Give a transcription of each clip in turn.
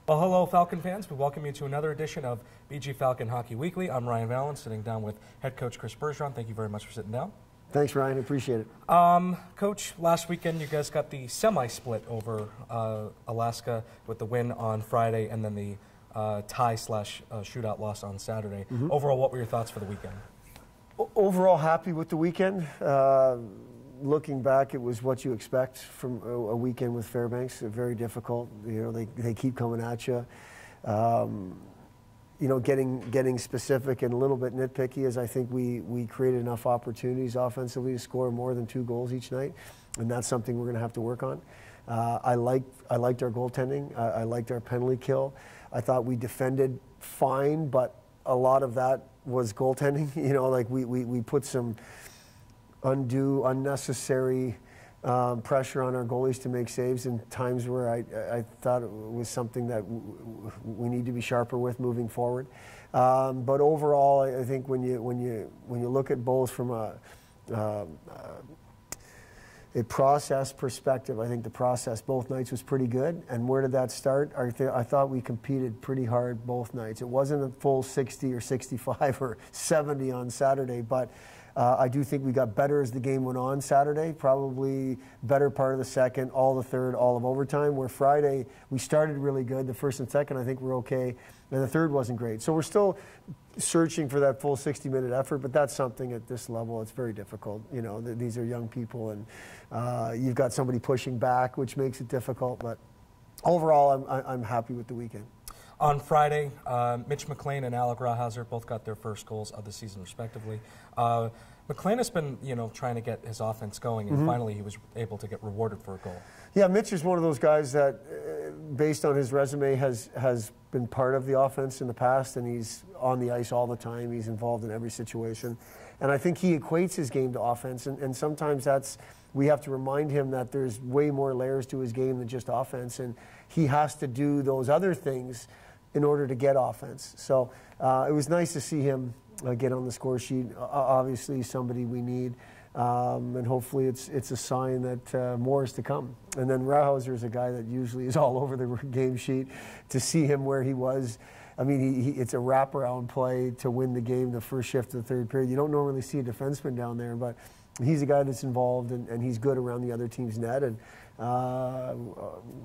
Well, hello, Falcon fans. We welcome you to another edition of BG Falcon Hockey Weekly. I'm Ryan Vallon, sitting down with head coach Chris Bergeron. Thank you very much for sitting down. Thanks, Ryan. Appreciate it. Coach, last weekend you guys got the semi-split over Alaska with the win on Friday and then the tie/shootout loss on Saturday. Overall, what were your thoughts for the weekend? Overall, happy with the weekend. Looking back, it was what you expect from a weekend with Fairbanks. Very difficult. You know, they keep coming at you. You know, getting specific and a little bit nitpicky, as I think we created enough opportunities offensively to score more than 2 goals each night, and that's something we're going to have to work on. I liked our goaltending. I liked our penalty kill. I thought we defended fine, but a lot of that was goaltending. You know, like we put some unnecessary pressure on our goalies to make saves in times where I thought it was something that we need to be sharper with moving forward. But overall, I think when you look at both from a process perspective, I think the process both nights was pretty good. And where did that start? I thought we competed pretty hard both nights. It wasn't a full 60 or 65 or 70 on Saturday, but I do think we got better as the game went on Saturday, probably better part of the second, all the third, all of overtime, where Friday we started really good. The first and second, I think, were okay, and the third wasn't great. So we're still searching for that full 60-minute effort, but that's something at this level, it's very difficult. You know, these are young people, and you've got somebody pushing back, which makes it difficult, but overall, I'm happy with the weekend. On Friday, Mitch McLean and Alec Rawhauser both got their first goals of the season, respectively. McLean has been, trying to get his offense going, and finally he was able to get rewarded for a goal. Yeah, Mitch is one of those guys that, based on his resume, has been part of the offense in the past, and he's on the ice all the time. He's involved in every situation. And I think he equates his game to offense, and sometimes we have to remind him that there's way more layers to his game than just offense, and he has to do those other things in order to get offense. So it was nice to see him get on the score sheet. Obviously somebody we need, and hopefully it's a sign that more is to come. And then Rawhauser is a guy that usually is all over the game sheet. To see him where he was, I mean, it's a wraparound play to win the game, the first shift of the third period. You don't normally see a defenseman down there, but he's a guy that's involved, and he's good around the other team's net. And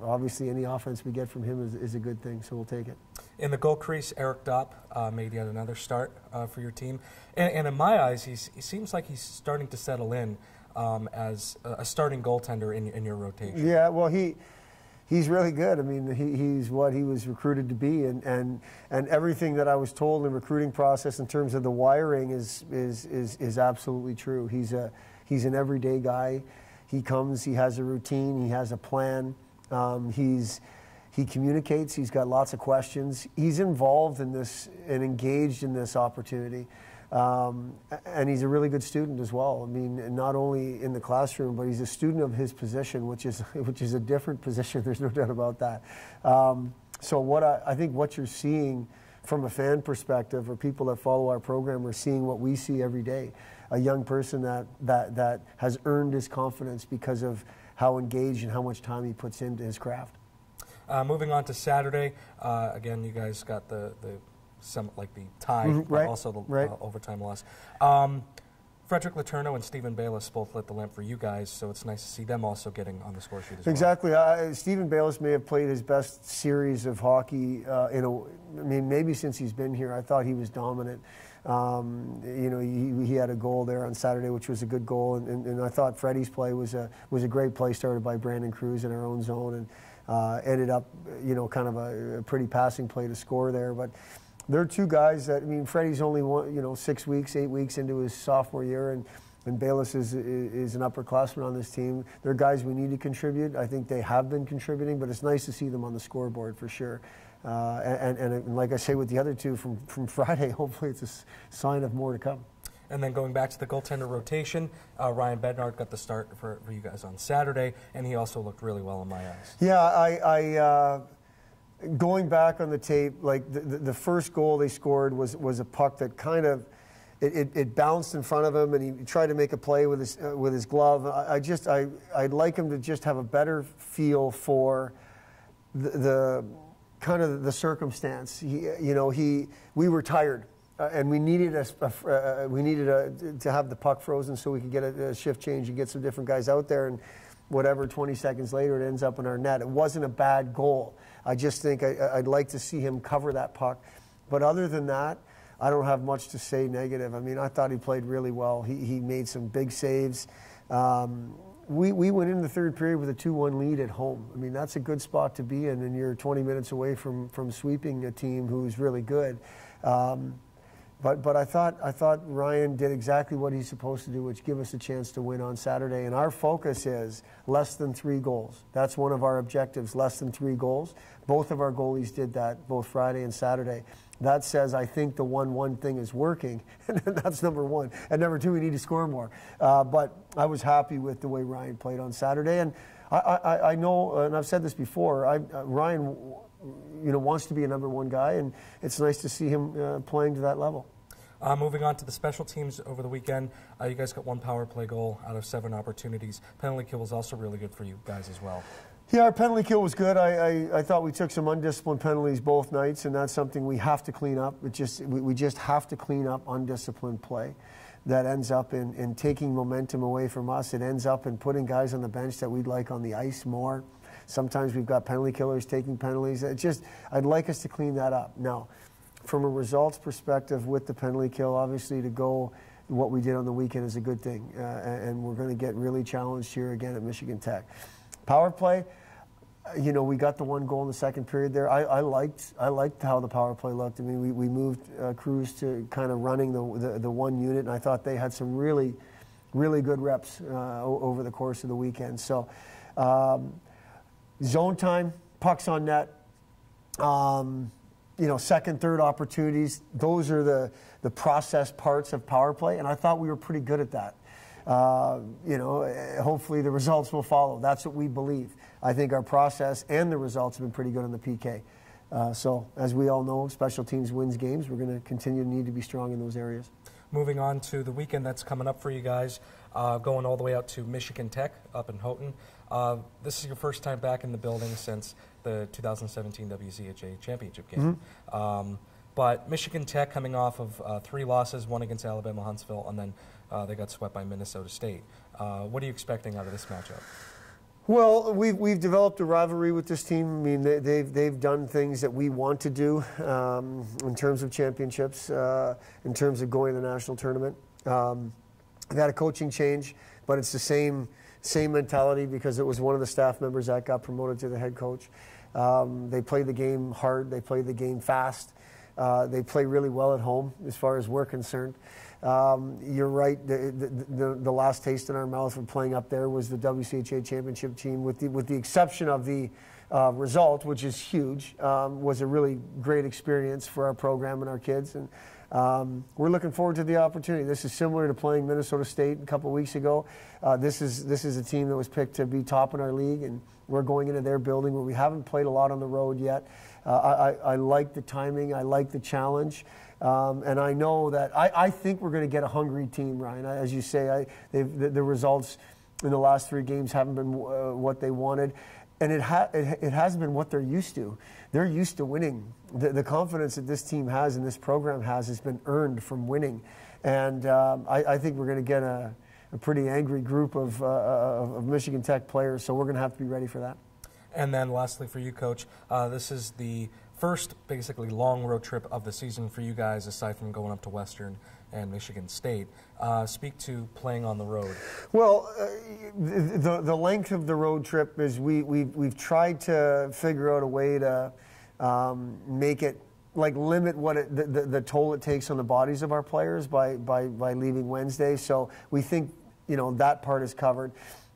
obviously any offense we get from him is a good thing, so we'll take it. In the goal crease, Eric Dopp made yet another start for your team. And in my eyes, he seems like he's starting to settle in as a starting goaltender in your rotation. Yeah, well, he's really good. I mean, he's what he was recruited to be, and everything that I was told in the recruiting process in terms of the wiring is absolutely true. He's an everyday guy. He comes, he has a routine, he has a plan. He communicates, he's got lots of questions. He's involved in this and engaged in this opportunity. And he's a really good student as well. I mean, not only in the classroom, but he's a student of his position, which is a different position. There's no doubt about that. So I think what you're seeing from a fan perspective, or people that follow our program, are seeing what we see every day. A young person that has earned his confidence because of how engaged and how much time he puts into his craft. Moving on to Saturday, again, you guys got the tie, but also the overtime loss. Frederic, Letourneau, and Bayless both lit the lamp for you guys, so it's nice to see them also getting on the score sheet as well. Exactly. Bayless may have played his best series of hockey maybe since he's been here. I thought he was dominant. He had a goal there on Saturday, which was a good goal, and I thought Freddie's play was a great play started by Brandon Cruz in our own zone, and ended up kind of a pretty passing play to score there. But they're two guys that, I mean, Freddie's only 8 weeks into his sophomore year, and Bayless is an upperclassman on this team. They're guys we need to contribute. I think they have been contributing, but it's nice to see them on the scoreboard for sure. And like I say with the other two from Friday, hopefully it's a sign of more to come. And then going back to the goaltender rotation, Ryan Bednard got the start for you guys on Saturday, and he also looked really well in my eyes. Yeah, going back on the tape, like the first goal they scored was a puck that kind of it bounced in front of him, and he tried to make a play with his glove. I'd like him to just have a better feel for the kind of the circumstance. We were tired. And we needed to have the puck frozen so we could get a shift change and get some different guys out there. And whatever, 20 seconds later, it ends up in our net. It wasn't a bad goal. I just think I'd like to see him cover that puck. But other than that, I don't have much to say negative. I mean, I thought he played really well. He made some big saves. We went into the third period with a 2-1 lead at home. I mean, that's a good spot to be in, and you're 20 minutes away from sweeping a team who's really good. But I thought Ryan did exactly what he's supposed to do, which give us a chance to win on Saturday. And our focus is less than 3 goals. That's one of our objectives, less than 3 goals. Both of our goalies did that, both Friday and Saturday. That says I think the 1-1 thing is working, and that's number 1. And number 2, we need to score more. But I was happy with the way Ryan played on Saturday. And I know, and I've said this before, Ryan wants to be a number 1 guy, and it's nice to see him playing to that level. Moving on to the special teams over the weekend, you guys got 1 power play goal out of 7 opportunities. Penalty kill was also really good for you guys as well. Yeah, our penalty kill was good. I thought we took some undisciplined penalties both nights, and that's something we have to clean up. We just have to clean up undisciplined play. That ends up in taking momentum away from us. It ends up in putting guys on the bench that we'd like on the ice more. Sometimes we've got penalty killers taking penalties. I'd like us to clean that up. Now, from a results perspective with the penalty kill, obviously to go what we did on the weekend is a good thing. And we're going to get really challenged here again at Michigan Tech. Power play, we got the 1 goal in the second period there. I liked how the power play looked. I mean, we moved Cruz to kind of running the 1 unit, and I thought they had some really, really good reps over the course of the weekend. So zone time, pucks on net, second, third opportunities, those are the process parts of power play, and I thought we were pretty good at that. Hopefully the results will follow. That's what we believe. I think our process and the results have been pretty good on the PK. So, as we all know, special teams wins games. We're going to continue to need to be strong in those areas. Moving on to the weekend that's coming up for you guys, going all the way out to Michigan Tech up in Houghton. This is your first time back in the building since the 2017 WCHA championship game. Mm-hmm. But Michigan Tech coming off of 3 losses, 1 against Alabama Huntsville, and then they got swept by Minnesota State. What are you expecting out of this matchup? Well, we've developed a rivalry with this team. I mean, they've done things that we want to do in terms of championships, in terms of going to the national tournament. They've had a coaching change, but it's the same mentality because it was one of the staff members that got promoted to the head coach. They play the game hard. They play the game fast. They play really well at home as far as we're concerned. You're right. The last taste in our mouth from playing up there was the WCHA championship team, with the exception of the result, which is huge. Was a really great experience for our program and our kids, and we're looking forward to the opportunity. This is similar to playing Minnesota State a couple of weeks ago. This is a team that was picked to be top in our league, and we're going into their building where we haven't played a lot on the road yet. I like the timing. I like the challenge. And I know that I think we're going to get a hungry team, Ryan. As you say, the results in the last 3 games haven't been what they wanted. And it has been what they're used to. They're used to winning. The confidence that this team has and this program has been earned from winning. And I think we're going to get a pretty angry group of Michigan Tech players, so we're going to have to be ready for that. And then lastly for you, Coach, this is the first basically long road trip of the season for you guys, aside from going up to Western and Michigan State. Speak to playing on the road. Well, the length of the road trip is we've tried to figure out a way to make it, like, limit what the toll it takes on the bodies of our players by leaving Wednesday. So we think that part is covered.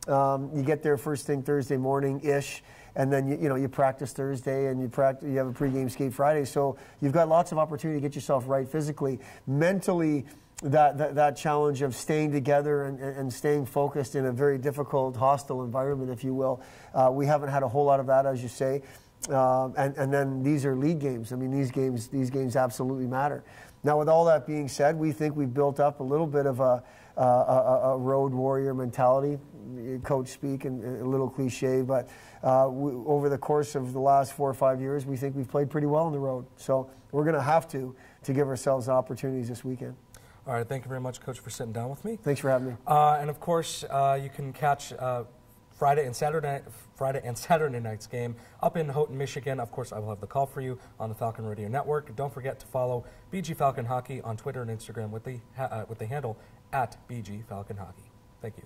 You get there first thing Thursday morning-ish. And then you practice Thursday, and you have a pregame skate Friday. So you've got lots of opportunity to get yourself right physically. Mentally, that challenge of staying together and staying focused in a very difficult, hostile environment, if you will. We haven't had a whole lot of that, as you say. And then these are league games. I mean, these games absolutely matter. Now, with all that being said, we think we've built up a little bit of a road warrior mentality, coach speak, and a little cliche, but over the course of the last 4 or 5 years, we think we've played pretty well on the road. So we're going to have to give ourselves opportunities this weekend. All right, thank you very much, Coach, for sitting down with me. Thanks for having me. And of course, you can catch Friday and Saturday night's game up in Houghton, Michigan. Of course, I will have the call for you on the Falcon Radio Network. Don't forget to follow BG Falcon Hockey on Twitter and Instagram with the handle @BG Falcon Hockey. Thank you.